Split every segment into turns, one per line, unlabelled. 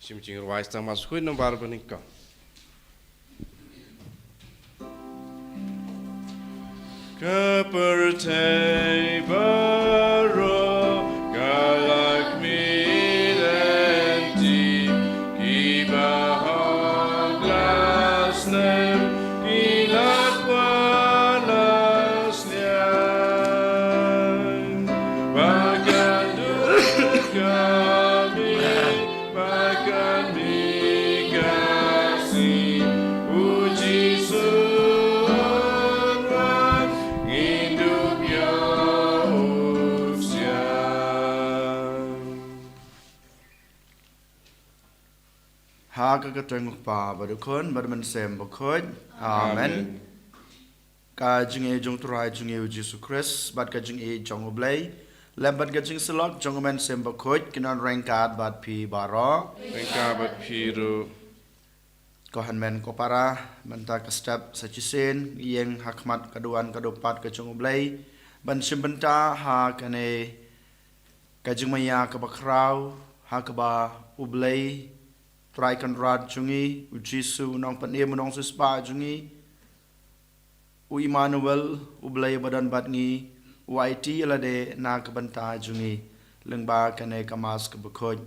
Simcing ruais tang masuk no bar benika. Kepercayaan baru galak milenti ibahag lasnem ilat walasnya bagan kami bagan mikasi uji sunwan hidupnya usia.
Haka kateng pa badukon badman sem bakoj. Amen. Ka jing e jong turai jing e Jesu Christ bad ka jing e jong oblay. Lembat ka jing selot jong men sem bakoj kinan rengkat bad pi baro.
Rengkabat piru
Kohan men kopara menta ka step sa chisin iyeng hakmat kaduan kadopat ka jong oblay. Ban simbenta ha kane ka jing maya ka bakraw ha ka ba oblay. Try kan rad jungi u Jesu nong pan e nong sispa jungi u Emmanuel u blay badan bat ngi u IT alade na ka banta jungi lengba kane kamas ka bakhoj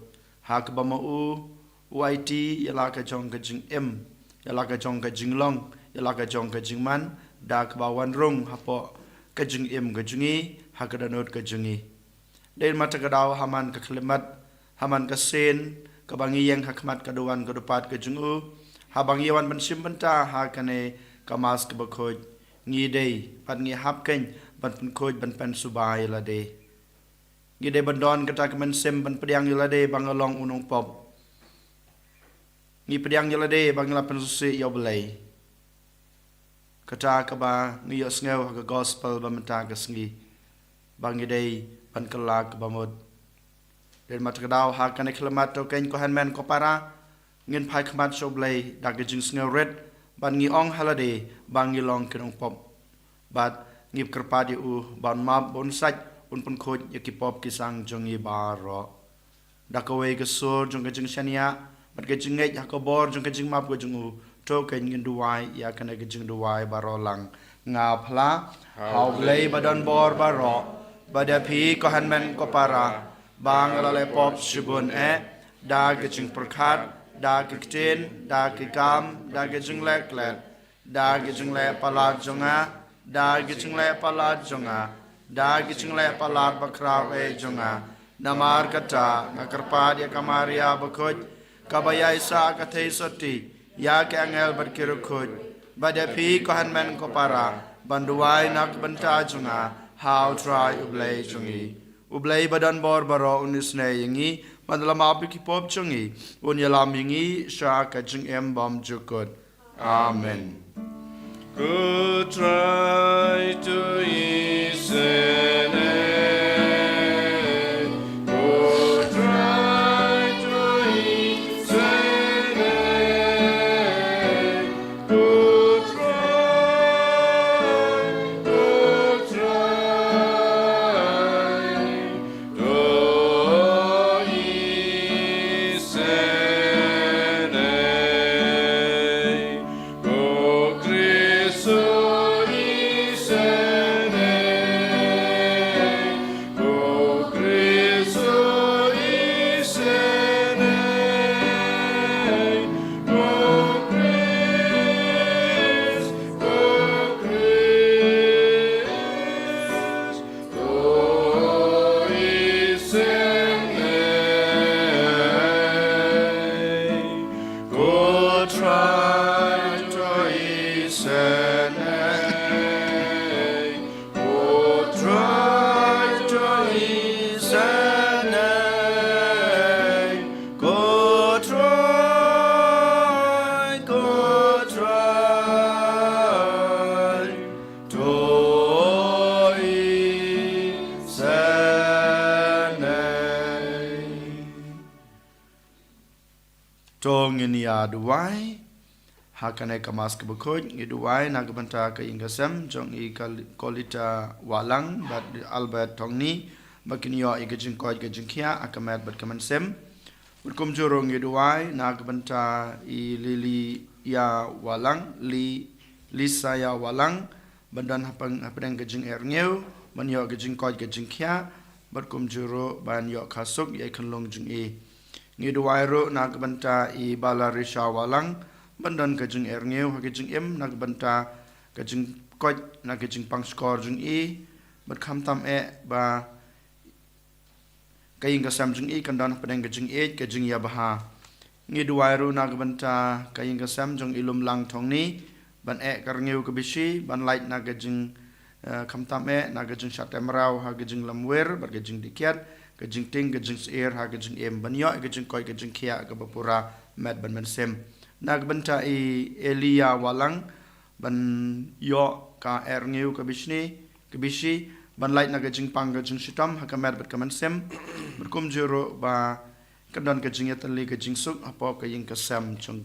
ha ka ba ma u IT yala ka jong ka jing em yala ka jong ka jing long yala ka jong ka jing man da ka ba wan rong hapo ka jing em ka jungi ha ka danot ka jungi den mata ka daw haman ka klimat haman ka sen kabangi yang hakmat kaduan kadupat ke jungu habang yawan bensim benta ha kane kamas ke bakhoj ngi dei pat ngi hap ken ban pen khoj ban pen subai la de ngi de bandon kata kemen sem ban pediang la de bang along unong pop ngi pediang la de bang la pen susi yo belai kata ka ba ngi yo sngew ha gospel ba menta ka sngi bang ngi dei ban kelak ba mod dan mata kedau ha kan eklemat to ken ko hanmen ko para ngin phai khmat soblei dag jing sngew red ban ngi ong halade bang ngi long kenong pop bat ngip kerpadi u ban map bon sach un pun khoj yakipop kisang jongi baro dakawe ke sur jong ke jing shania bat ke jing ngej ha ko bor jong ke jing map ko jong u to ken ngin duwai ya kan ke jing duwai baro lang nga phla haublei badan bor baro badapi ko hanmen ko para bang alale pop shibun da gijing perkat da giktin da gigam da gijing leklet da gijing le palat jonga da gijing le palat jonga da gijing le palat bakraw jonga namar kata ngakarpad ya kamaria bakoj kabaya isa katay soti ya ke angel berkirukoj badapi kohan men kopara banduai nak benta jonga how try ublay jongi Ublay badan bor baro unisne yingi madala mapi ki pop chungi unyalam yingi sha ka jing em bom jukut. Amen.
Good try to isene. Good try to isene. Good try. Good try. To isene. Go Cristo isene. Go Cristo isene. Go Christ, go Christ, go isene. Go try to isene. Go try to isene. Go try to isene.
Tong ini aduai hakane kamas ke bakoj ngiduai nagbanta ka ingasem jong I kolita walang bat Albert tongni bakiniyo igajing koj gajing kia akamet bat kamansem berkum jurung iduai nak benta I lili ya walang lisa ya walang bandan hapeng gejing erngeu ban yo gejing koi gejing kya berkum juru ban yo kasuk ye kenlong jing ngiduai ro nak benta I balarisha walang bandan gejing erngeu gejing nak benta gejing koi nak gejing pangskor jing berkam tam ba kaying kasam jing kandan pedeng gejing gejing ya baha ngiduai ro nak benta kaying kasam jong ilum lang thong ni ban karngeu kebishi ban light nak gejing kam tam nak gejing shatemrau ha gejing lamwer bar gejing dikiat gejing ting gejing seir ha gejing ban yo gejing koi gejing kia ke bapura met ban sem nak benta Elia walang ban yo ka erngeu kebishi ban light nak gejing pang gejing shitam ha kamer bat kaman sem berkum juro ba kandan gejing yatali gejing suk apa kaying kasam chung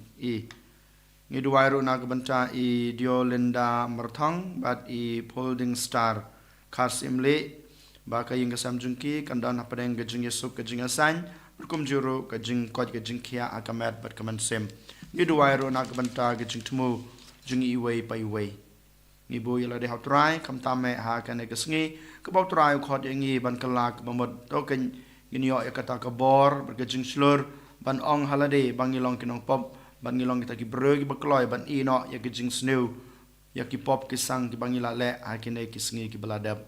ngiduai ro nak benta dio linda merthang bat holding star khas imle ba kaying kasam jungki kandan hapadeng gejing yesuk gejing asan berkum juro gejing kot gejing kia akamet bat kaman sem ngiduai ro nak benta gejing temu jung iwei pai wei ngibu yala de hatrai kam tame ha kane kesngi kebau trai khot yangi ban kalak bamod token ginyo yakata kabor bergejing slur ban ong halade bangilong kinong pop ban ngilong kita ki bregi bakloy ban ino ya gejing snew ya ki pop ki sang ki bangila le ha kine kisngi ki baladap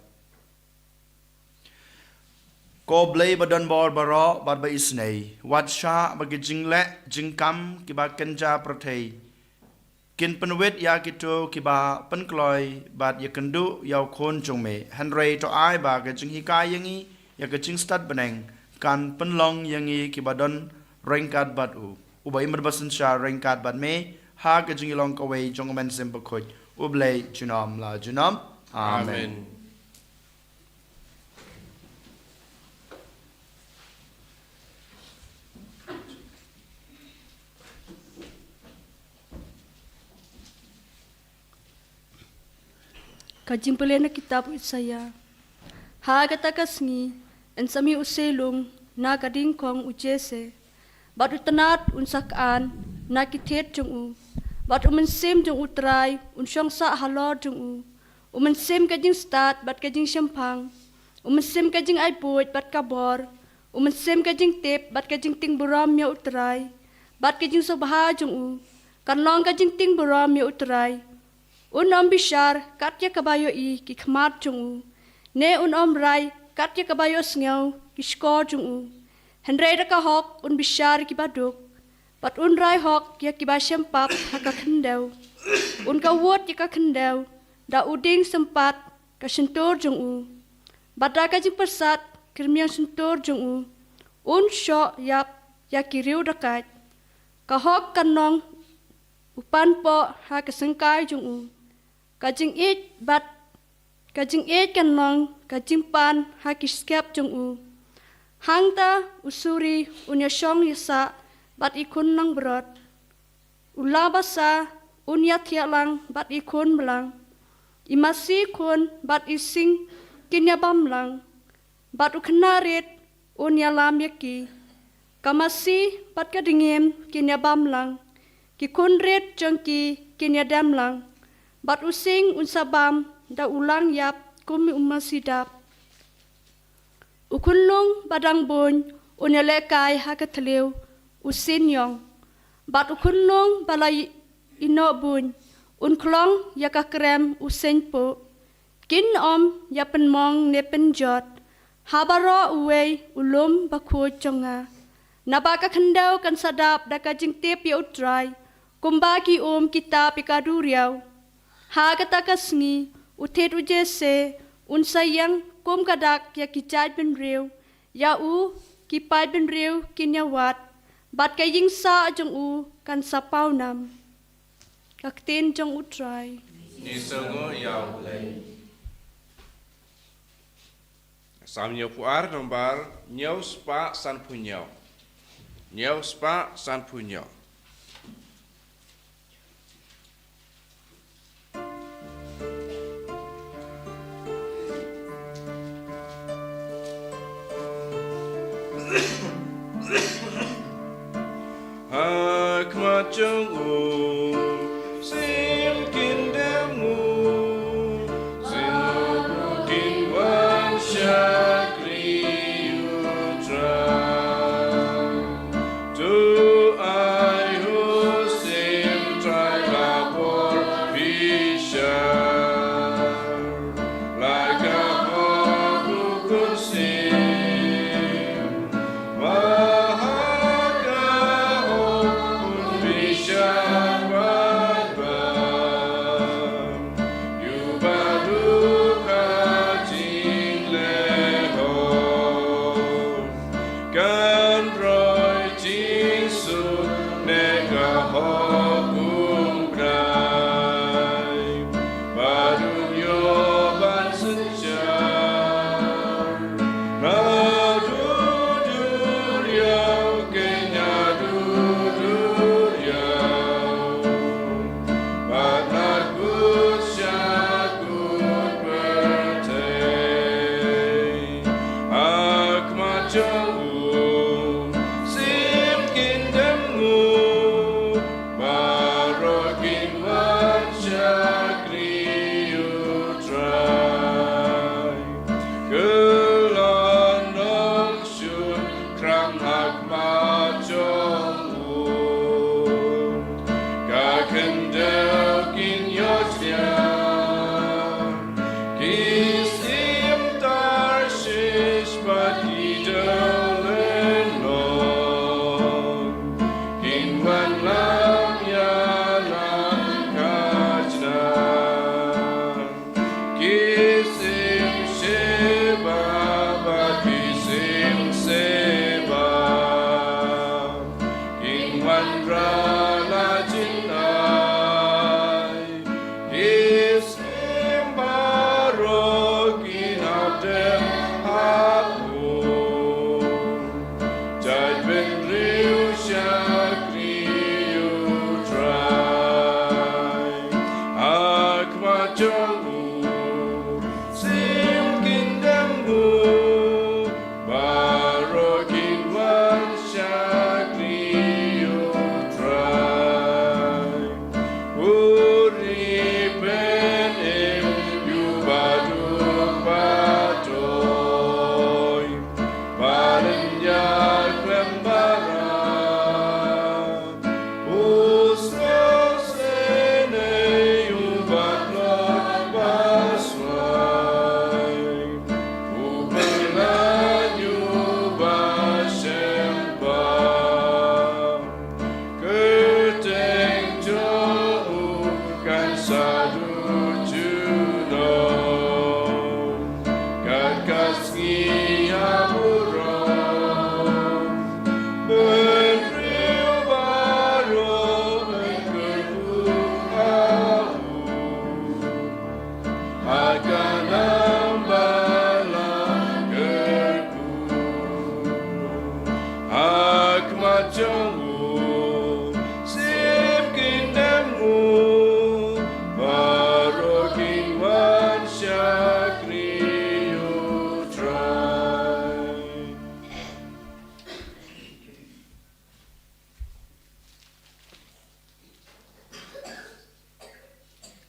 ko blay badan bor baro bad ba isnei wat sha bagejing le jingkam ki ba kenja prothei kin penwet ya kito ki ba penkloy bad ya kendu yaw khon jongme hanrei to ai ba gejing hikai yangi ya gejing stad beneng kan penlong yangi ki badon rengkat bad ubai merbasan sha rengkat bad me ha gejing ilong kawai jongmen sembakoj ublay junam la junam amen
Kajing pelena kitab Isaya. Ha kata kasngi en sami uselung na kading kong ujese. Bat utanat unsakan na kitet jung u. Bat umensim jung utrai unsyong sa halor jung u. Umensim kajing stat bat kajing syampang. Umensim kajing aiput bat kabor. Umensim kajing tip bat kajing ting buram ya utrai. Bat kajing sobaha jung u. Kanlong kajing ting buram ya utrai. Unom bishar katya kabayo ki khmat chung ne unom rai katya kabayo sngau ki skor chung henrei ka hok bishar ki baduk pat rai hok ya ki ba sempap haka khendau ka wot ya ka khendau da uding sempat ka sentur chung bada ka jing persat kirmiang sentur chung sho yap ya ki riu dakat ka hok kanong upan po ha ka sengkai chung kajing it kanong kajing pan hakiskap jung hangta usuri unya syong yasa bat ikun nang berat ula basa unya tialang bat ikun belang imasi kun bat ising kinya bamlang bat uknarit unya lam yaki kamasi bat kadingem kinya bamlang kikunrit jongki kinya damlang bat using unsabam da ulang yap kumi umasidap. Ukunlung badang bun unyalekai hakatleu usin yong. Bat ukunlung balai ino bun unklong yakakrem usin po. Kin yapen mong nepen jot. Habaro uwe ulum baku jonga. Nabaka kendau kan sadap da kajing tip ya utrai. Kumbaki kita pikaduriau. Ha kata kasngi utet ujese unsayang kum kadak ya kicai ben riu ya kipai ben riu kinyawat bat kaying sa jong kan sapau nam kaktin jong utrai
ni songo yaw lay samnyo puar nombar nyau spa san punyau Hikmat jeng'u sim kindemu sinukin wan syakri utra tu ai husim trai lapor bishar laga hukun sim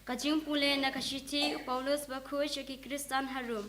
Kajing pule na kashiti Paulus baku shaki Kristan harum.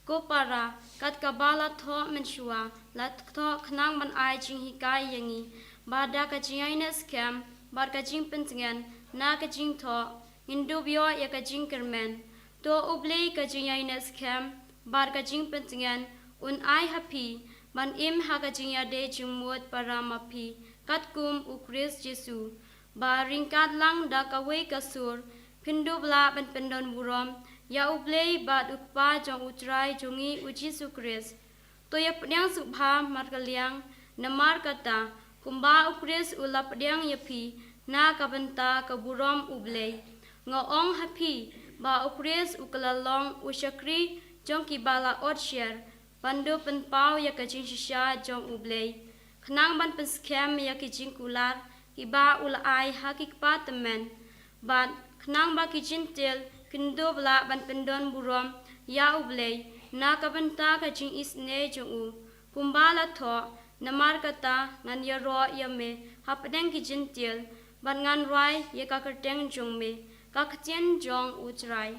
Ko para kat kabala tho menshua lat tho khnang ban ai jing hikai yangi bada kajing aina scam bar kajing pentingan na kajing tho Hindu bio ya kajing kermen to ublei kajing aina scam bar kajing pentingan un ai happy ban im ha kajing ya de jumut para mapi kat kum ukris Jesu ba ringkat lang da kawe kasur Hindu bla ben pendon burom ya ublei bat ukpa jong utrai jongi uji sukris to ya pnyang subha markaliang namar kata kumba ukris ulap diang yapi na kabenta kaburom ublei ngaong happy ba ukris ukalalong usyakri jong kibala otshare pandu penpau ya kajing shisha jong ublei khnang ban penskem ya kijing kular iba ulai hakikpa temen bat Nang ba kijin tel kindo bla ban pendon burom ya ublei na kabenta kajing isne jongu kumbala tho namar kata ngan ya ro ya me hapdeng ki jintil ban ngan rai ye ka kerteng jong me ka khtien jong uchrai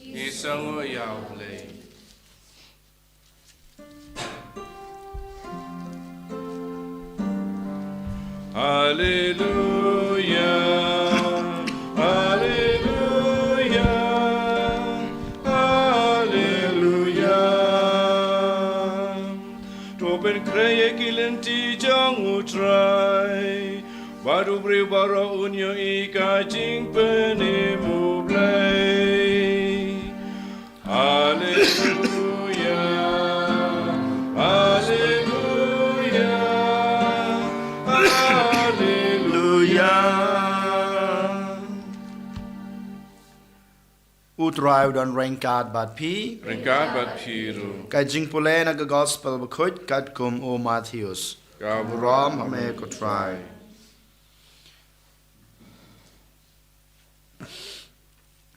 Isango yao le. Hallelujah, hallelujah, hallelujah. Topen kreye kilenti jang utrai, baru beri bara unyo ika jing penemu blay. Hallelujah, hallelujah, hallelujah.
Utrai dan rengkat bat pi.
Ringkat bat piru,
Kai jing pule na gospel bakut kat kum o Matthews. Rom hame ko try.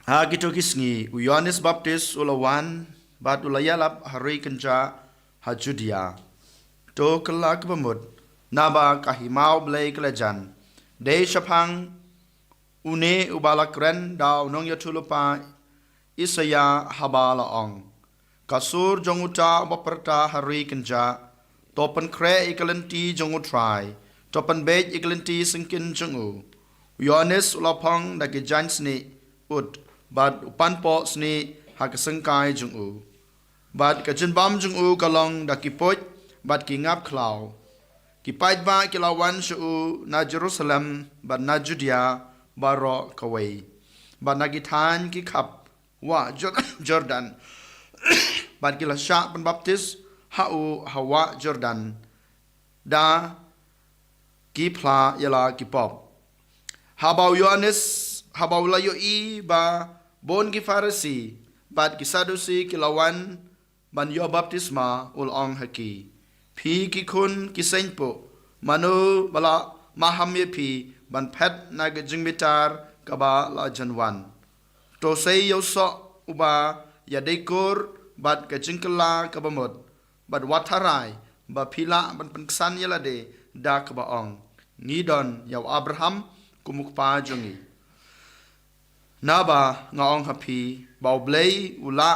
Ha gitu kisngi u Yohanes Baptis ulawan bat ulayalap hari kenja ha Judea. To kelak bemut naba kahimau blai kelejan. De shapang une ubala kren dau nong yatulupa Isaya habala ong. Kasur jonguta baperta hari kenja. Topen kre ikalenti jongu try. Topen bej ikalenti singkin jongu. Yohanes ulapang dagi jansni ut. Bad upan po sni hakasengkai jongu. Bad kajenbam jongu kalong daki poj. Bad ki ngap klau. Ki pait ba kilawan shu na Jerusalem. Bad na Judea baro kawai. Bad nagi tan ki kap. Wa Jordan. Bad kila syak penbaptis hau hawa Jordan da kipla yala kipop habau Yohanes habau layo i ba bon ki Farisi bad ki Sadusi kilawan ban yo baptisma ul ong haki pi ki kun ki senpo manu bala maham ye pi ban pet na ga jingmitar kaba la janwan to sei yo so uba ya dekor bad ka jingkala kabamot bad watarai ba pila ban penkesan yala de da ka baong ngidon yaw Abraham kumukpa jongi naba ngaong hapi bau blei ula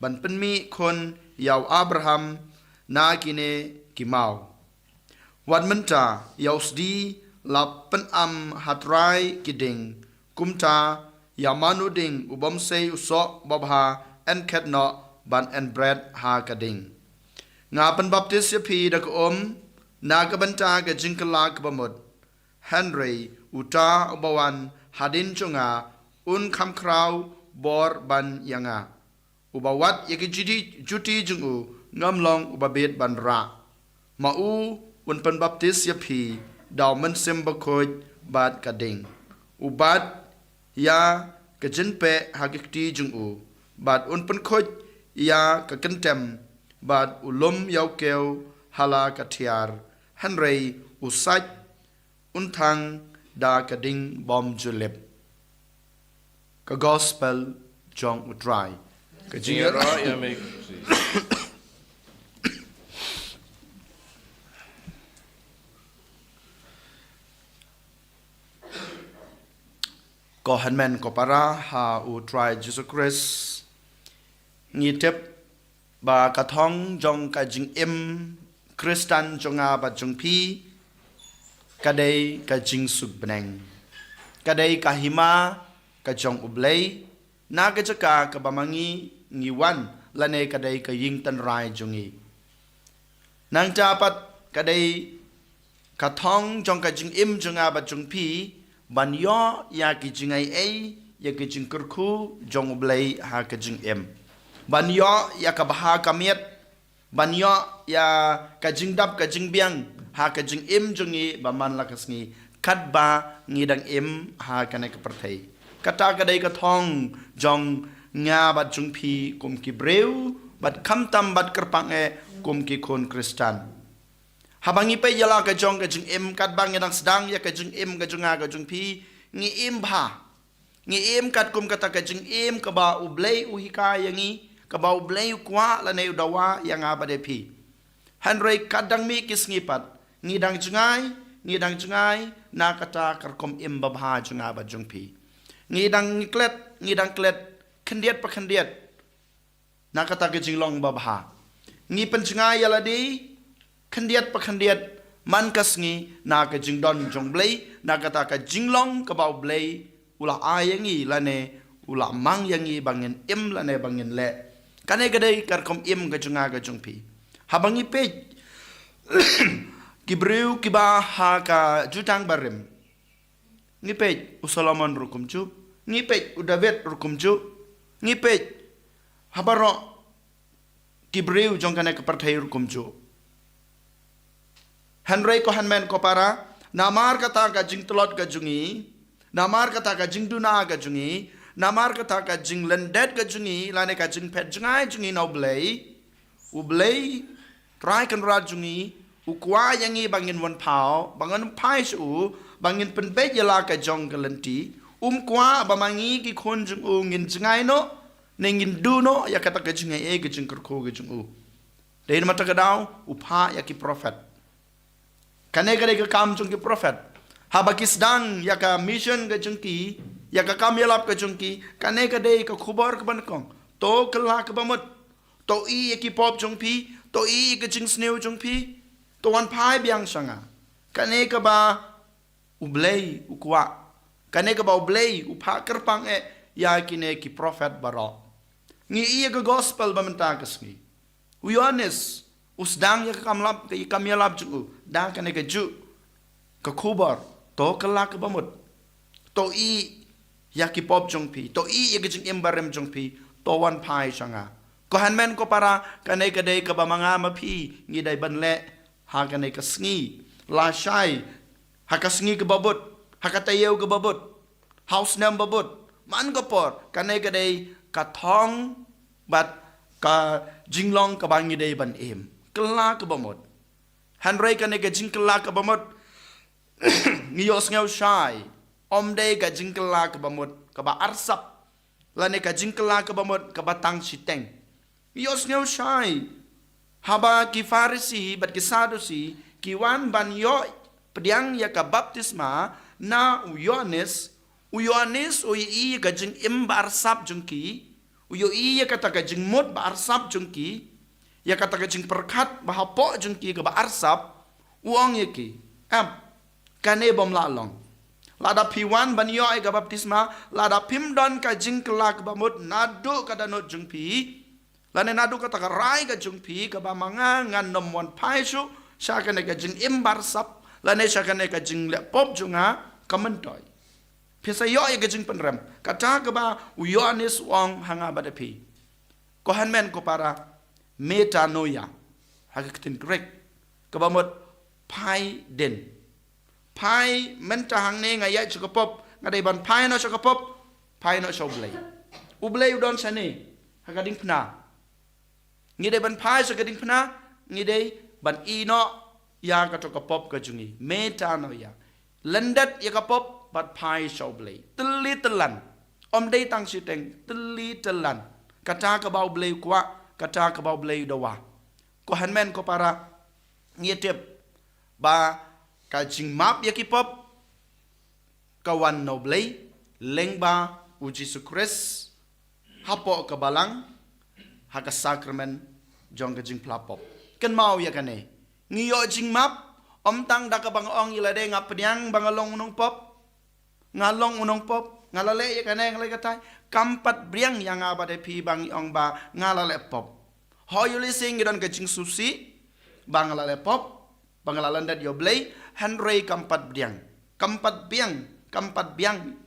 ban penmi kon yaw Abraham na kine kimau wan menta yaw sdi la pen am hatrai kiding kumta yamanu ding ubam sei usok babha en ketno ban en bread ha kading nga pen baptis ya pi da ko na ka banta ka jingkala ka bamot Henry uta ubawan hadin chunga un kham kraw bor ban yanga ubawat yaki juti jungu ngamlong ubabet ban ra ma u un pen baptis ya pi daw men sem bakoj bad kading ubat ya ka jinpe hagikti jungu bad un pen khoj ya ka kentem bad ulum yaw keu hala katiar Henry usaj untang da kading bom julep ka gospel jong utrai ka
jingero ya me.
ko hanmen ko para ha utrai Jesus Christ ngitep ba kathong jong ka jing im Kristan jonga ba jong pi kadai ka jing suk beneng kadai ka hima ka jong ublei na ka jaka ka bamangi ngiwan lane kadai ka ying tan rai jongi nang dapat kadai kathong jong ka jing im jonga ba jong pi ban yo ya ki jingai ai ya ki jing kurku jong ublei ha ka jing im ban yo ya ka baha kamiet ban yo ya ka jing dap ka jing biang ha ka jing im jungi ba man la kasngi kat ba ngidang im ha ka ne ka perthai kata ka dai ka thong jong nga bat jung phi kum ki breu bat kham tam bat kerpang e kum ki khon Kristan habangi pe yala ka jong ka jing im kat bang ngidang sedang ya ka jing im ka junga ka jung phi ngi im bha ngi im kat kum kata ka jing im ka ba ublei uhika yangi kabau blei kwa la nei dawa yang abade pi Henry kadang mi kisngipat ngidang jungai na kata karkom im babha junga ba jungpi ngidang klet kendiat pa kendiat na kata ke jinglong babha ngi penjungai yaladi kendiat pa kendiat man kasngi na ke jingdon jongblei na kata ke jinglong ke bau blei ula ayangi lane ula mang yangi bangin im lane bangin le kane gadai karkom im ke junga ke jungpi habangi pe Kibriu kiba ha ka jutang barim. Ngipej Solomon rukumju, ngipej David rukumju, ngipej habaro Kibriu jong kane kepertai rukumju. Henry ko hanmen ko para namar kata ka jing telot ka jungi, namar kata ka jing duna ka jungi, namar kata ka jing lendet ka jungi, lane ka jing pet jungi na ublei try kan rajungi ukwa yangi bangin wan pau bangan pai su bangin penbet yala ka jong galanti kwa bamangi ki khonjung ngin jingai no nengin du no ya kata ka jingai e ka jing ko ka jung dein mata ka daw upha ya ki prophet kane kare ka kam jung ki prophet habakis dang ya ka mission ka jung ki ya ka kam yalap ka jung ki kane ka dei ka khubar ka ban kong to kala ka bamut to i ya ki pop jung pi to i ka jing sneu jung pi to wan pai biang sanga kane ka ba ublei ukwa kane ka ba ublei upha kerpang ya kine ki prophet baro ngi iya ka gospel ba menta kasngi Yohanes usdang ya kamlap ka kamyalap ju dang kane ka ju ka khubar to kala ka bamut to i ya ki pop jong pi to i ya ka jing embarem jong pi to wan pai sanga ko hanmen ko para kane ka dei ka ba manga mapi ngi dai ban le hakane kasngi la shai hakasngi ke babut hakatayeu ke babut house nam babut man gopor kane kadai kathong bat ka jinglong ka bangi dei ban em kela ke bamot hanrei kane ka jingkela ke bamot ngiyos ngau shai om dei ka jingkela ke bamot ka ba arsap lane ka jingkela ke bamot ka batang siteng ngiyos ngau shai haba ki farisi bat ki sadusi ki wan ban yo pediang ya ka baptisma na Yohanes o i ka jing imbar sap jungki uyo i ya kata ka jing mot bar sap jungki ya kata ka jing perkat bahapo jungki ka bar sap uang yaki kane bom la long lada piwan ban yo ka baptisma lada pimdon ka jing kelak bamut nadu ka danot jungpi lane nadu kata ka rai ka jungpi ka ba manga ngan nom wan pai su sya ka ka jing imbar sap lane sya ka ka jing le pop junga kamentoy pisa yo ka jing penrem kata ka ba Yohanes wang hanga badapi ko hanmen ko para metanoia hakatin grek ka ba mot pai den pai menta hang ne ngaya chukapop ngadai ban pai no chukapop pai no shoblei ublei udon sane hakading pna ngide ban pai so gading pna ngide ban ino ya ka to ka pop ka jungi meta no ya landat ya ka pop bat pai shoblei teli telan om dei tang siteng teli telan kata ka bau blei kwa kata ka bau blei dowa ko hanmen ko para ngietep ba ka jing map ya ki pop kawan no blei lengba uji sukres hapo ka balang haka sakramen jong ka jing plapop ken mau ya kane ngiyo jing map om tang da ka bang ong ilade ngap penyang bangalong unong pop ngalong unong pop ngalale ya kane ngalai katai kampat briang yang abade pi bang ong ba ngalale pop hoyuli sing don ka jing susi bangalale pop bangalalan dat yo blei hanrei kampat biang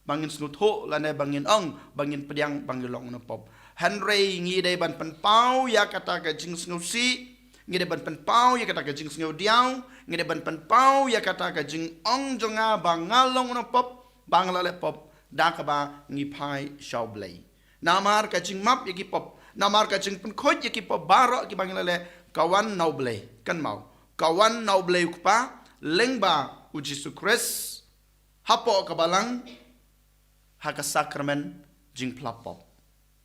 bangin snut ho lane bangin ong bangin pediang bangilong unong pop hanrei ngi dei ban pen pau ya kata ka jing snusi ngi dei ban pen pau ya kata ka jing sneu diau ngi dei ban pen pau ya kata ka jing ong jonga bangalong no pop banglale pop da ka ba ngi pai shaublei namar ka jing map ya ki pop namar ka jing pen khoj ya ki pop baro ki banglale kawan naublei kan mau kawan naublei pa lengba uji sukres hapo ka balang haka sakramen jing plapop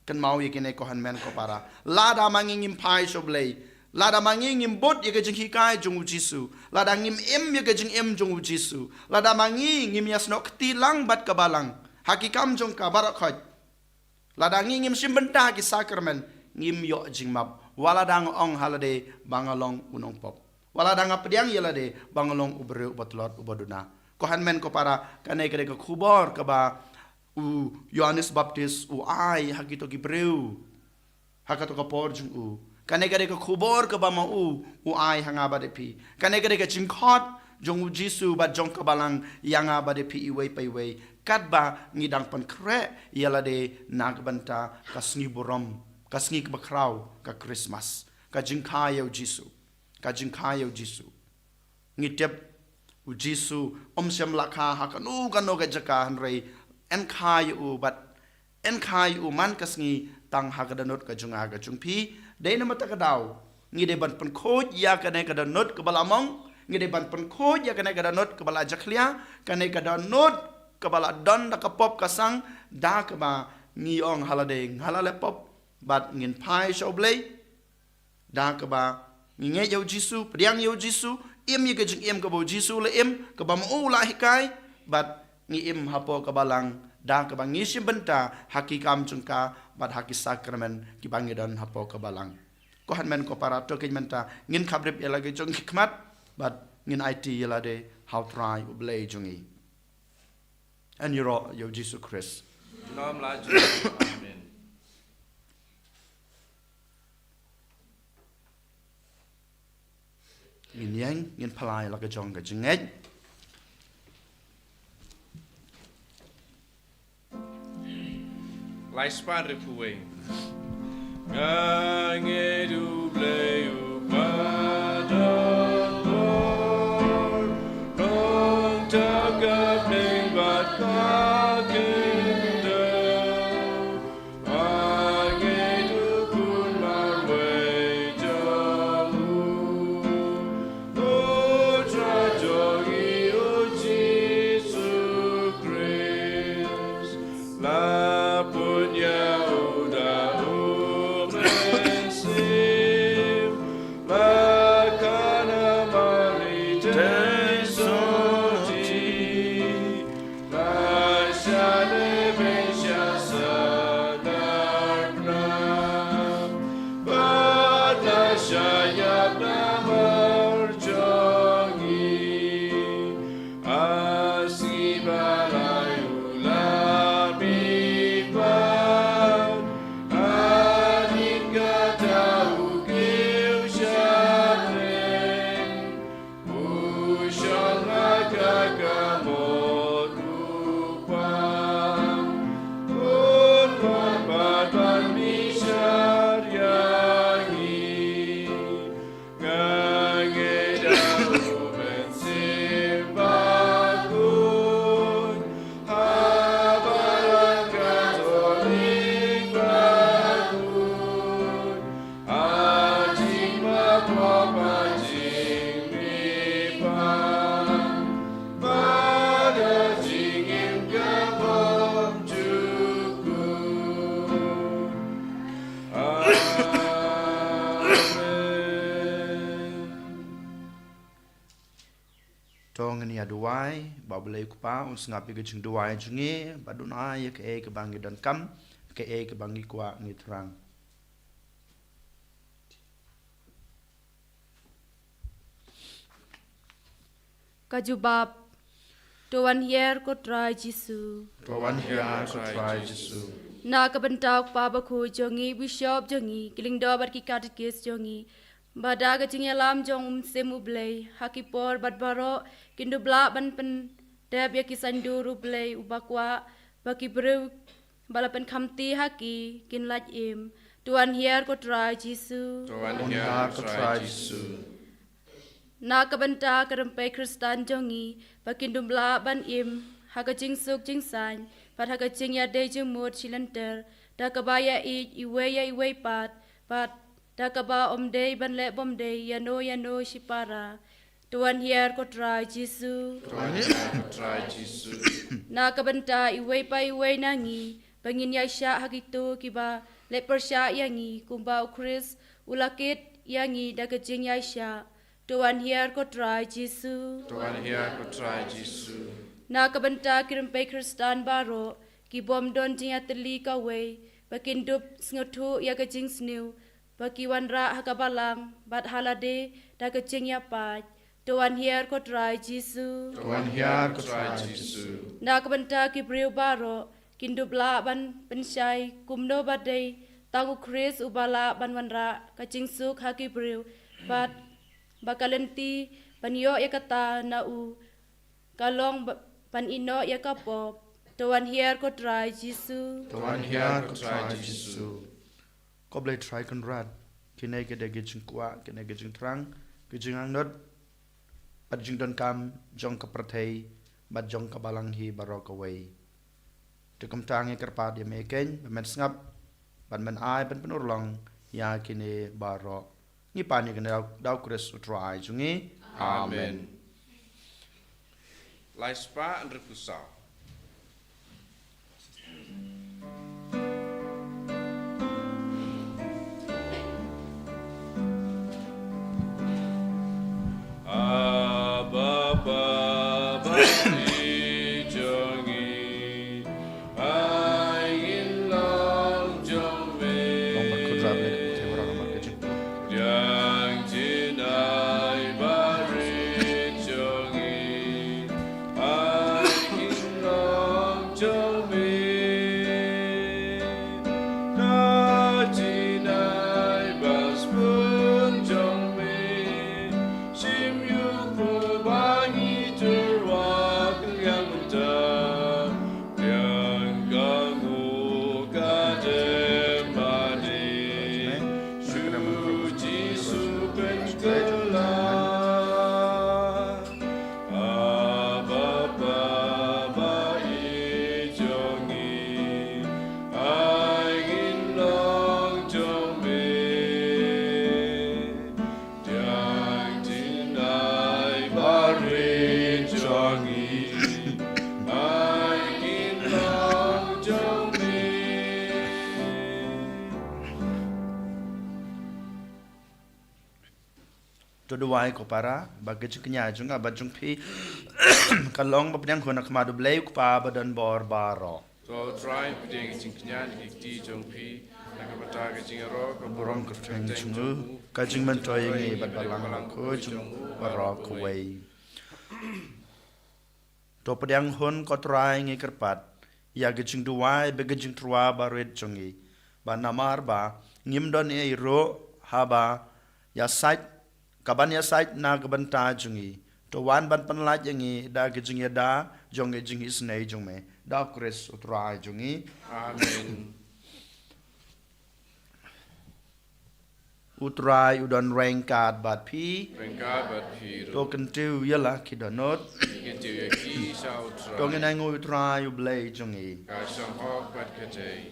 kan mau yakine ko hanmen ko para lada mangingim pai shoblei Lada mangi ngim bot ya kejeng hikai jong Jisu. Lada ngim em ya kejeng em jong Jisu. Lada mangi ngim yasno ketilang bat kabalang. Hakikam jong kabarak khoj. Lada ngi ngim simbenta ki sakramen ngim yo jing map. Waladang ong halade bangalong unong pop. Waladang apdiang yalade bangalong ubre ubatlot ubaduna. Kohan men ko para kanai kade ko khubor kaba u Yohanes Baptis u ai hakito ki breu. Hakato ka por jung u. Kanai kade ko khubor kaba ma u ai hanga bade pi. Kanai kade ka jingkhot jong Jisu bat jong kabalang yanga bade pi iwei pai wei. Kadba ngidang pan kre yalade nagbanta kasngi borom kasngi bakraw ka Christmas ka jingkhayo Jisu ka jingkhayo Jisu ngitep u Jisu omsem lakha hakanu kano ka jaka hanrei enkhayo bat enkhayo man kasngi tang hakadanot ka junga ka jungpi deina mata kadaw ngide ban pan khoj ya kane kadanot ka balamong ngide ban pan khoj ya kane kadanot ka bala jakhlia kane kadanot kabala don da kapop kasang da kaba ngiong halade halale pop bat ngin pai shoblei da kaba nge yo Jisu priang yo Jisu im ye kejing im kabo Jisu le im kaba mu la hikai bat ngi im hapo kabalang da kaba ngi simbenta hakikam jungka bat haki sakramen ki bangidan hapo kabalang ko hanmen ko para to menta ngin khabrip elage jong hikmat bat ngin IT yelade how try ublei jungi and your Jesus Christ.
Nom la Jesu. Amen.
Ngin yang ngin palai la ka jong ka jingej.
Lai spadre puwe. Gange du bleu padon Lord. Long taga bleng bat kagenda. Ange du kun marwe jamu. O trajogi o Jesus Christ. La punya uda umensim. La kana mari tesoti. La shale besha sadarna. Bada shayabna marjogi. Asibalayu labipan. Adingatahu kiushanen. Ushon lagagamot upang. Unwan badban misyaryahi. Ngangedahu mensimbakun. Habalang katolik bakun. Ajing mapop ajing mipan. Pada jingim kapom jukun. Amen.
Tong ni aduai babulai kupa uns ngapi ke jing duai jungi badunai ke ke bangi dan kam ke bangi kwa ngitrang.
Kajubab Tuan Yer ko try Jisu
Tuan hiya ko try Jisu.
Na kabentau pa bakhu jongi bishop jongi kiling dobar ki katekis jongi badaga lam jong semu blay hakipor badbaro kindu bla ban pen deb ya kisanduru blay ubakwa baki brew balapan khamti haki kin laj im Tuan Yer ko try Jisu
Tuan
Tuan
hiya
hiya ko try Jisu.
na kabenta karampai Kristan jongi bakindu bla ban im haga jing suk jing san pat haga jing ya de jing mut chilanter da kabaya iwe pat da kaba omde ban le bomde yano shipara Tuan Yer ko try Jisu
Tuan hiya ko try Jesu.
na kabenta iwe pa iwe nangi bangin ya sya hagitu kiba le persya yangi kumba ukris ulakit
yangi da kejing yaisha tuan hiar ko try Jisu
Tuhan hiar ko try Jisu.
na kabenta kirim pe Kristan baro ki bom don jinga teli ka we bakin dup sngotu ya kejing sniu baki wanra hakabalang bat halade da kejing ya pa tuan hiar ko try Jisu
Tuhan hiar ko
Try Jisu.
na kabenta ki briu baro kindup la ban pensyai kumno badai tagu Chris ubala ban wanra kajing suk haki briu bat bakalenti banyo ya kata na u kalong pan ino ya kapop tuan hiar ko try Jisu
Tuhan hiar ko try Jisu. Ko boleh try kan rad. Kini kita gijing kuat, kini gijing terang, gijing angnot, bat jing don kam, jong ke pertai, bat jong ke balang hi barok away. Tekem tangi kerpa dia meken, bemen sengap, ban men ai ban penurlong, ya kini barok. Ni pani kena dau kres utrai jungi.
Amen. Lai spa and repusau.
Nomor kudra boleh tewara nomor gijing. Tuduai ko para bagi ceknya junga bajung pi kalong bapnyang kona kemadu blay ko pa badan bor baro.
So try piding jing knyan ikti jong pi nakabata jing ro ko
Borong kerteng jungu kajing mentoy ngi bad balang ko jung baro ko way. To padyang hon ko try ngi kerpat ya gijing duai begijing trua baruet jungi ba namar ba ngim don e ro haba ya site kaban ya site na kabanta jungi to wan ban panlaj yangi da gijing ya da jong gijing isnei jong me da kres utrai jungi.
Amen.
Utrai udon rengkat bat pi
Rengka bat pi
to kentiu yala kidonot
Gitu ya ki sao
to
try.
ngenai utrai ublei jungi
Ka shang hok bat kate.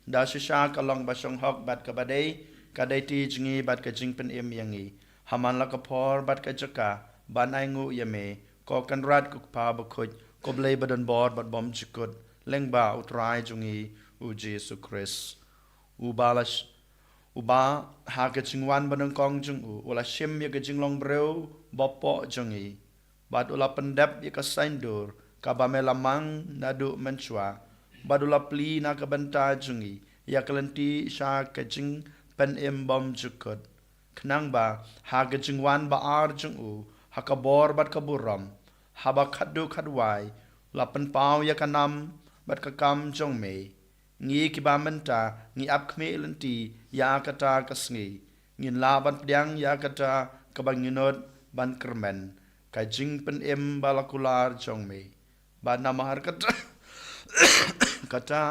da shisha kalong basong hok bat kabadei kadai ti jungi bat kajing pen em yangi haman la kapor bat kajaka ban ai ngu yame ko kan rat kuk pa bakuj ko blei badan bor bat bom chikut lengba utrai jungi u Jesu Christ ubalash uba ha kajing wan banang kong jung u ula shim ya kajing long breu bopo jungi bat ula pendap ya kasaindur kabame lamang nadu menchua badula pli na kabanta jungi ya kalenti sha kajing pen em bom chukut knang ba ha kajing wan ba ar jung u hakabor bat kaburam haba khadu khadwai lapan pau ya kanam bat kakam jong me ngi ki ba menta ngi ap khme lenti ya kata kasngi ngin la ban pdyang ya kata kabanginot ban kermen kajing pen em balakular jong me ba namahar kata kata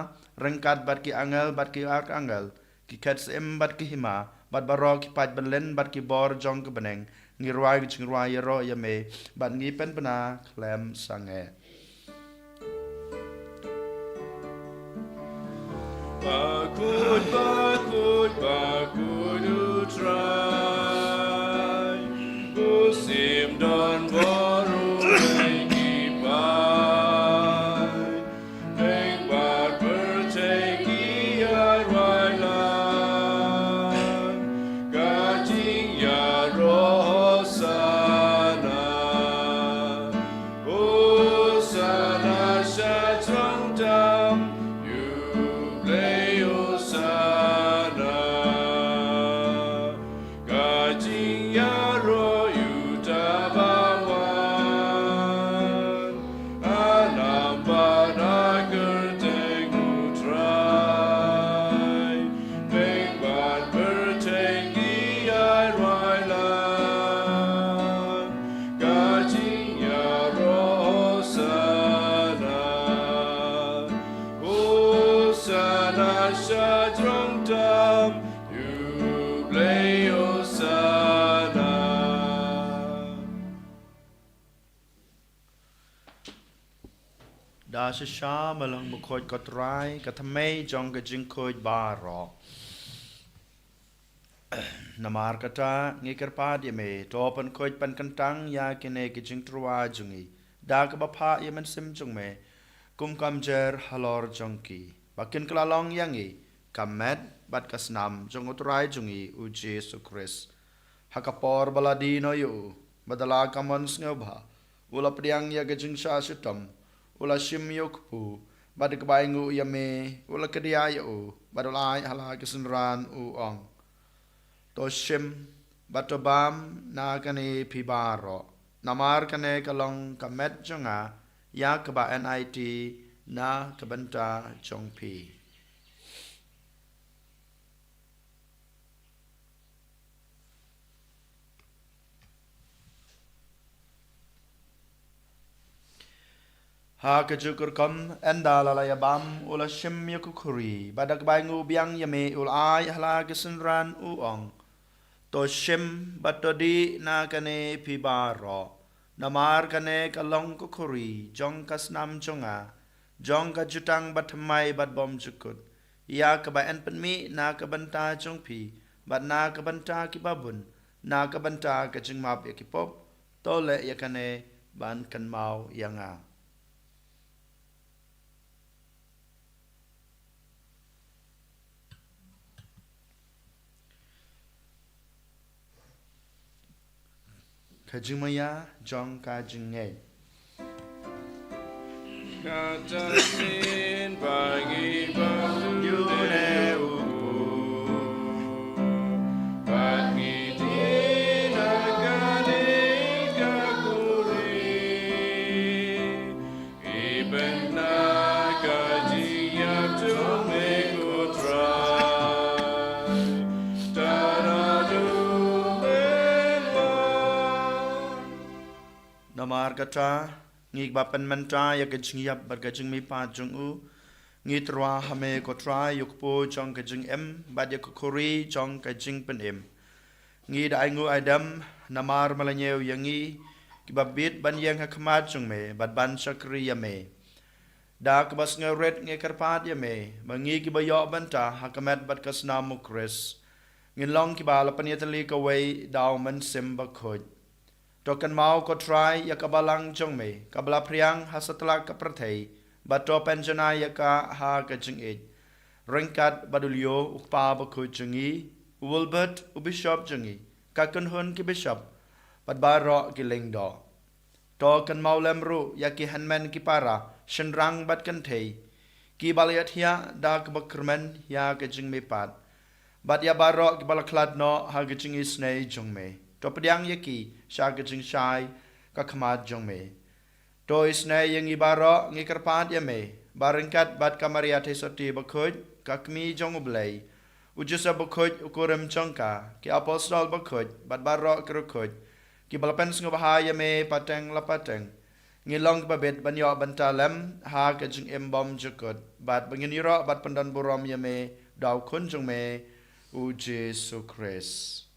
rengkat bat ki angel bat ki ak angel ki kats em bat ki hima bat barok ki pat belen bat ki bor jong ke beneng ngirwai ki ngirwai ro ya me bat ngi pen pena klem sange.
Bakut, bakut, bakut utrai. Musim dan baru lagi pai. Engbat berteki arwailan. Gaji จงจำอยู่เปลยโอสานา
ดาชชามาลังบุคคลกดร้ายกะทำไมจงกะจึงโคยบารอ Namar kata ngikirpad yame topan koit pan kantang ya kene kijing truwa jungi da ka bapa yaman sim jung me kum kamjer halor jongki bakin kelalong yangi kamet bat kasnam jong utrai jungi u Jesu Christ hakapor baladi no yu badala kamon snobha ula priang ya kijing sha sutam ula shim yokpu bad kabaingu yame ula kedia yu badulai hala kisunran u ong Toshim batobam na kane pibaro namar kane kalong kamet jonga ya kaba NIT na kabanta jongpi ha kajukur kam endala la yabam ula shim yakukuri badak baingu biang yame ulai hala kisunran uong Toshim batodi na kane pibaro namar kane kalong kukuri jong kasnam jonga jong ka jutang batmai bat bom jukut ya kaba en penmi na kabanta jongpi bat na kabanta kibabun na kabanta kajing map yakipop tole yakane ban kan mau yanga Kajimaya jong kajingay
Katasin pagi
Yune
uku Pagi tina kali kakuri Iben na kajiyap tume kutrai Taradu
Namar kata ngik bapan menta ya kajing yap berkajing mi pa jung u ngitra hame kotra yukpo jong kajing em bad yakukuri jong kajing pen em ngi da aingu adam namar malanyew yangi kibabit ban yang hakmat jung me bad ban sakri ya me da kebas ngeret ngi karpat ya me mangi kibayo banta hakamet bad kasnam mukris ngin long kibala panyatali kawai daw man simba khoj Tokan mau ko try ya kabalang jong me kabla priang hasatla ka prathei bato penjana ya ka ha ka jing it ringkat badulyo ukpa ba ko jingi Wilbert u bishop jingi ka kun hun ki bishop bad baro ki lingdo Tokan mau lemru ya ki hanmen ki para shenrang bad kan thei ki balyat hia da ka bakrmen ya ka jing me pat bad ya baro ki balaklat no ha ka jingi snei jong me To pediang yaki syaga jing syai ka khamad jong me to isne yang ibaro ngi karpat ya me baringkat bat kamaria the soti bakhoj ka kmi jong ublei ujusa bakhoj ukuram chongka ki apostol bakhoj bat baro krukoj ki balpen sngo bahaya me pateng lapateng ngi long babet banyo bantalem ha ka jing embom jukot bat bangin iro bat pandan burom ya me daw kun jong me u Jesu Christ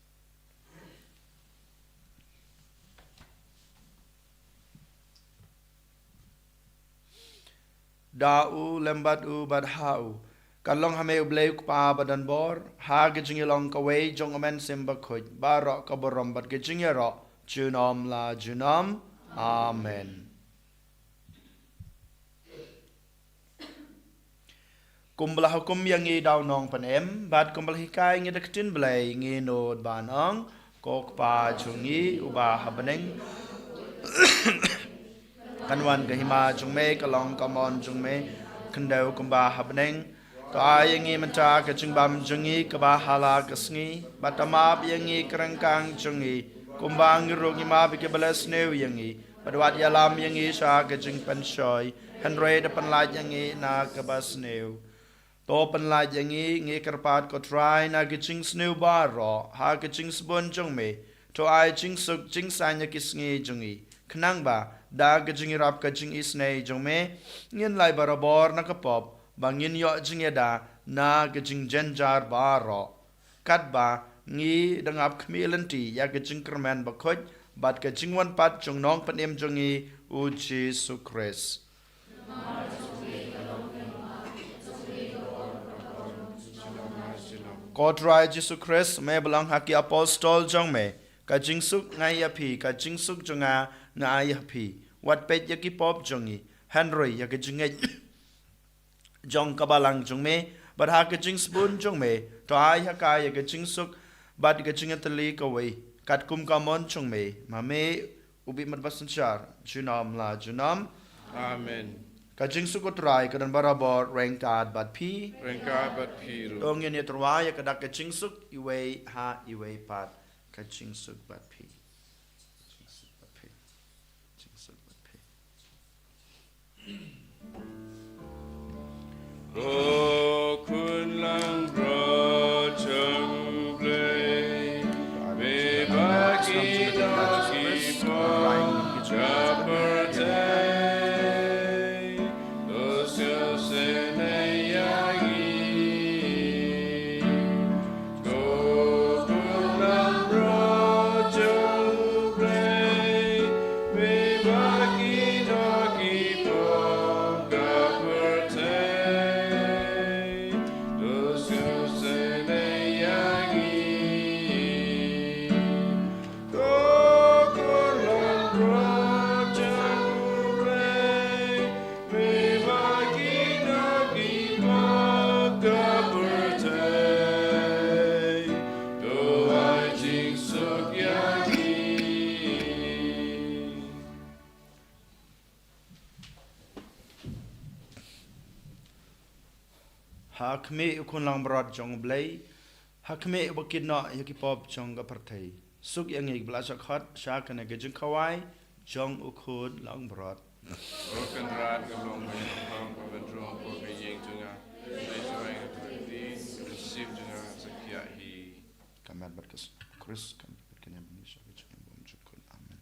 Da'u lembat u bad ha'u kalong hame ublei pa badan bor ha gijingi long kawai jong amen simba khoj barok kaborom bad gijingi ro junom la junom amen kumblah hukum yang ngi daw nong pan em bad kumblah hikai ngi dektin blai ngi nod ban ong kok pa jungi uba habeneng Kanwan kahima jung me kalong kamon jung me kendau kumba habneng to ayangi menta ka jung bam jungi kaba hala kasngi batamap yangi kerangkang jungi kumbang rogi ma bi ke balas neu yangi badwat yalam yangi sha ka jung pensoi henre de panlaj yangi na kabas neu to panlaj yangi ngi karpat ko try na ka jung sneu baro ha ka jung sbon jung me to ai jing suk jing sanya kisngi jungi khnang ba da gajing rap gajing isnei jong me ngin lai barabor na kapop bangin yo jingeda na gejing jenjar baro kat ba ngi dangap kmilanti ya gejing kermen bakoj bat gejing wan pat jong nong panem jongi u Jesu Christ. Kodrai Jesu Christ me belang haki apostol jong me ka jingsuk ngai ya phi ka jingsuk jonga ngai ya phi wat pet ya ki pop jongi Henry ya ka jingai jong kabalang jong me but ha ka jing spoon jong me to ai ha ka ya ka jingsuk bat ka jingatali ka wei kat kum ka mon jong me ma me ubi mat basan char junam la junam
Amen.
ka jingsuk ko trai ka dan barabor rengkat bat phi
Rengka bat piru.
Dong yan yatrwa ya kadak ka jingsuk iwei ha iwei pat ka jingsuk bat pi. Jingsuk bat pi. Jingsuk bat pi.
Go kun lang bro chung play. Be baki doki po chaperte. Dosyo se ne yagi. Go kun lang bro chung play. Be baki doki po chaperte. Dosyo se ne yagi. Go kun lang bro chung play. Be baki doki po chaperte. Do I jingsuk yagi.
Ha kme ukun lang brot jong blay. Ha kme bakid no yaki pop jong ga partai. Suk yang ik blasa khat sha kana ga jing kawai jong ukun lang brot.
Broken rad gablong may pang pabendrong po biyeng tunga. May suway nga pwede. Receive tunga sa kiyahi.
Kamat berkas Chris kan berkenya Indonesia jong bom jukun amen.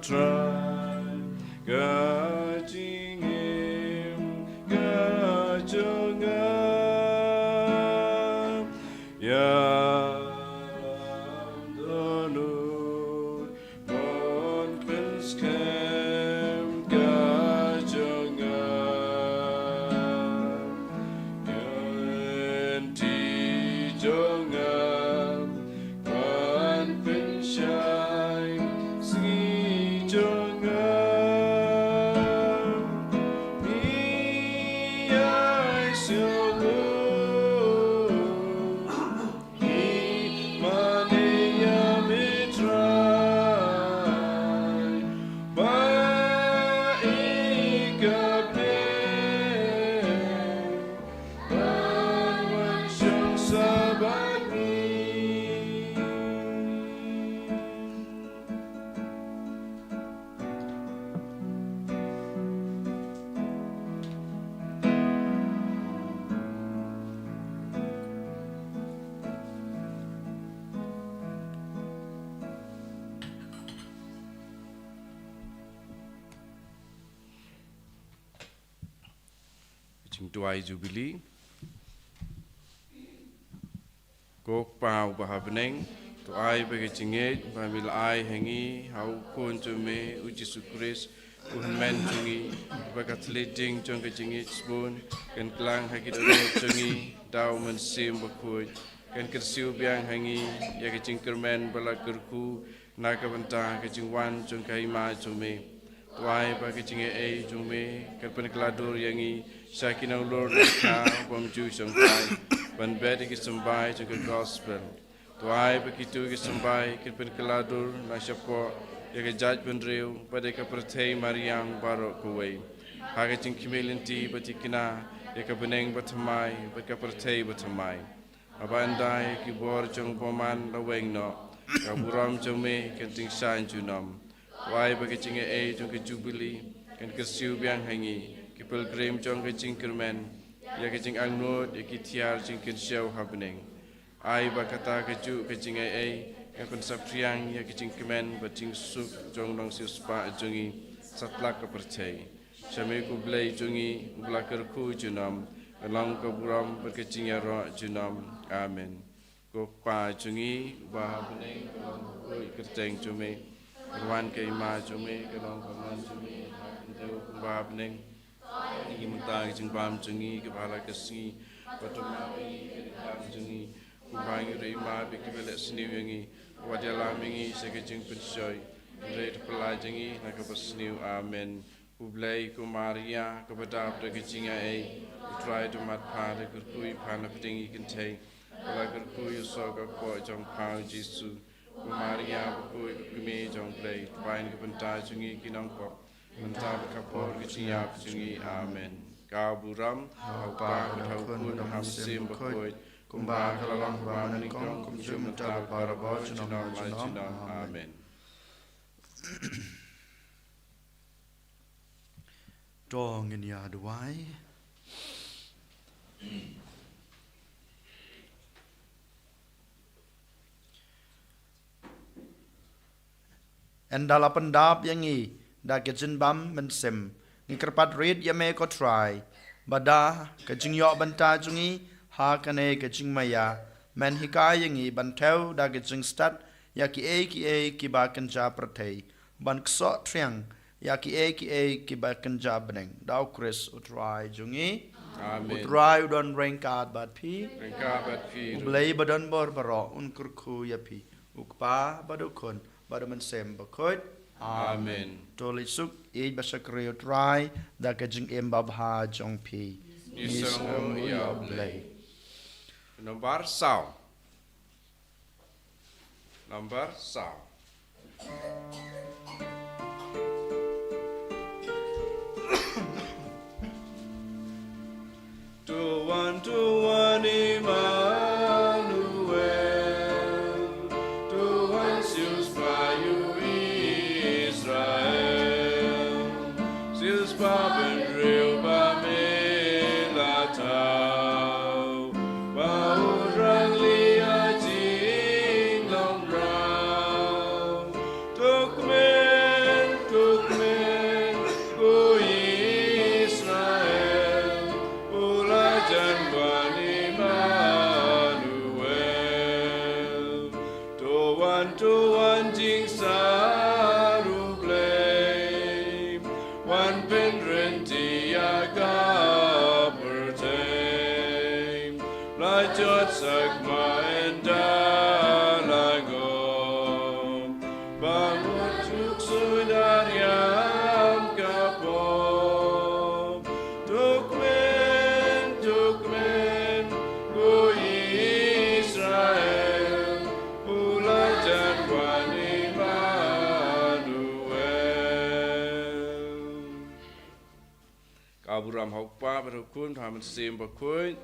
trai ga jing em ga jong ya donut mon penskem ga jong yan ti jong quan pensai si jong Jing tuai Jubilee Kok pau bahabneng tuai bagi jinget pamil ai hengi hau kon jume uji sukris men jungi bagat leading jong ke jinget spoon kan klang haki jungi dau men sim bakut kan kersiu biang hengi ya ke jingkermen balakerku naga bentang ke jingwan jong kai ma jume tuai bagi jinget jume kan penkladur yangi Sakina Lord ka pom ju sampai ban bedi ki sampai to the gospel tuai begitu ki sampai ki pen keladur na syapo ya ke judge ben reu pada ka pertei mariang barok kuwe ha ke jing kimelinti batikina ya ka beneng batamai ba ka pertei batamai abandai ki bor jong poman laweng no ka buram jome kan ting san junom tuai bagi jing jong ke Jubilee kan kersiu biang hangi pilgrim jong ke jingkermen ya ke jing angnut ya ke tiar jing ken show happening ai bakata ke ju ke jing kan konsapriang ya ke jingkermen ba jing suk jong nong siu spa jongi satlak ke percay sami ku blai jongi blakar ku junam long ke buram ke jing ya ro junam amen ko pa jongi ba happening ko kerteng jume wan ke ma jume ke long kaman jume ndeu ba happening Ini mentang jeng pam jengi kepala kesi patuma ini pam jengi kumbang rima biki belak seni yangi wajala mingi sekejeng pensoy red pelajengi nak pesniu amen ublai kumaria kepada perkejinga try to mat pada kerkui pana petingi kentai kala kerkui soga ko jong pau Jesu kumaria bukui kemi jong play pain kepentai jengi kinang ko Mentah kapor keciap jungi amen. Kau buram, kau pak kau pun hamsim berkoi. Kumbang kelalong kumbang nikong kumjum mentah para bawah junam amen.
Dong ini aduai. Endala pendap yang ini. Da ke jin bam men sem ngi kerpat red ya me ko try bada ke jing yo banta jungi ha kane ke jing maya men hikai ngi ban theu da ke jing stat ya ki ki ba kan ja prathei ban kso triang ya ki ba kan ja beneng dau chris utrai jungi
amen
utrai don rengkat bat pi blai badan bor baro un kurku ya pi ukpa badukon badu men sem bakot
amen
Tolisuk basakriyo try da kajing embabha jong pi.
Nisong ya blay. Nomor saw. Nomor saw. 2-1 Emmanuel. 2-1 Sius Bayu Israel. Sius Baben Real Bamelatau. Bau Rang Lia Jing Long Rau. Tuk Men chốt sạc mai dalango bangun chuk sudariam kapom tukmen go Israel ulajan wani Manuel kaburam hokpa berukun haman sim bakun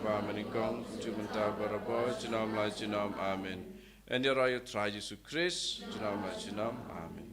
ba manikong jumenta barabo jinam la jinam amen and your ayat Yesus Kristus jinam la jinam amen